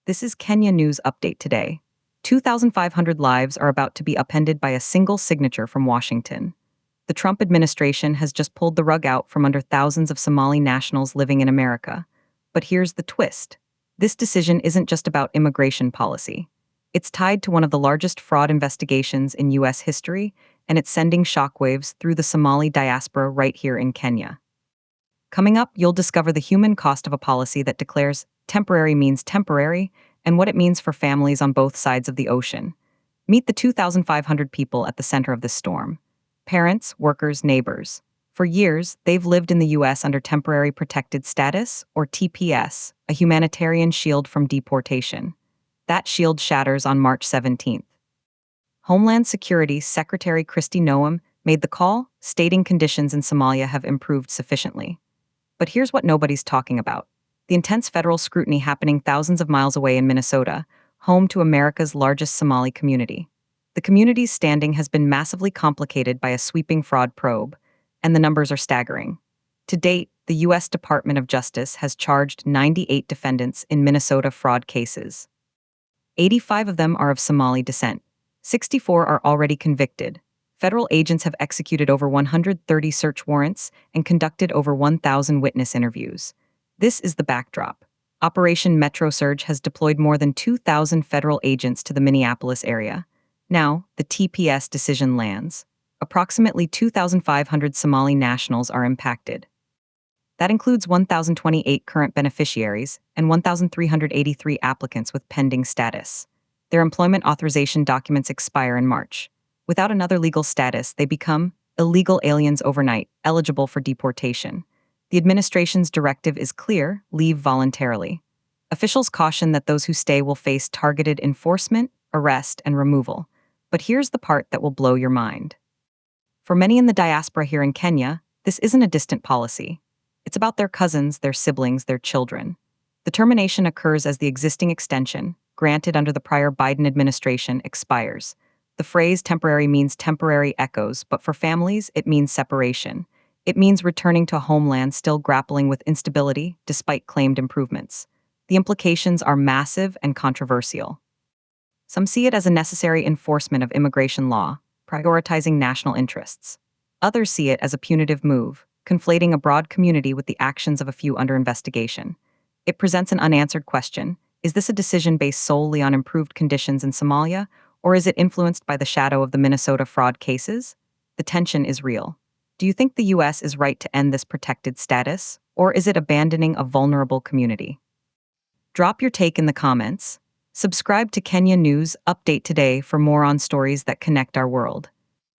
This is Kenya News Update today. 2,500 lives are about to be upended by a single signature from Washington. The Trump administration has just pulled the rug out from under thousands of Somali nationals living in America. But here's the twist. This decision isn't just about immigration policy. It's tied to one of the largest fraud investigations in U.S. history, and it's sending shockwaves through the Somali diaspora right here in Kenya. Coming up, you'll discover the human cost of a policy that declares temporary means temporary and what it means for families on both sides of the ocean. Meet the 2,500 people at the center of this storm. Parents, workers, neighbors. For years, they've lived in the U.S. under Temporary Protected Status, or TPS, a humanitarian shield from deportation. That shield shatters on March 17th. Homeland Security Secretary Kristi Noem made the call, stating conditions in Somalia have improved sufficiently. But here's what nobody's talking about. The intense federal scrutiny happening thousands of miles away in Minnesota, home to America's largest Somali community. The community's standing has been massively complicated by a sweeping fraud probe, and the numbers are staggering. To date, the U.S. Department of Justice has charged 98 defendants in Minnesota fraud cases. 85 of them are of Somali descent. 64 are already convicted. Federal agents have executed over 130 search warrants and conducted over 1,000 witness interviews. This is the backdrop. Operation Metro Surge has deployed more than 2,000 federal agents to the Minneapolis area. Now, the TPS decision lands. Approximately 2,500 Somali nationals are impacted. That includes 1,028 current beneficiaries and 1,383 applicants with pending status. Their employment authorization documents expire in March. Without another legal status, they become illegal aliens overnight, eligible for deportation. The administration's directive is clear: leave voluntarily. Officials caution that those who stay will face targeted enforcement, arrest, and removal. But here's the part that will blow your mind. For many in the diaspora here in Kenya, this isn't a distant policy. It's about their cousins, their siblings, their children. The termination occurs as the existing extension, granted under the prior Biden administration, expires. The phrase temporary means temporary echoes, but for families, it means separation. It means returning to a homeland still grappling with instability despite claimed improvements. The implications are massive and controversial. Some see it as a necessary enforcement of immigration law, prioritizing national interests. Others see it as a punitive move, conflating a broad community with the actions of a few under investigation. It presents an unanswered question. Is this a decision based solely on improved conditions in Somalia, or is it influenced by the shadow of the Minnesota fraud cases? The tension is real. Do you think the U.S. is right to end this protected status, or is it abandoning a vulnerable community? Drop your take in the comments. Subscribe to Kenya News Update today for more on stories that connect our world.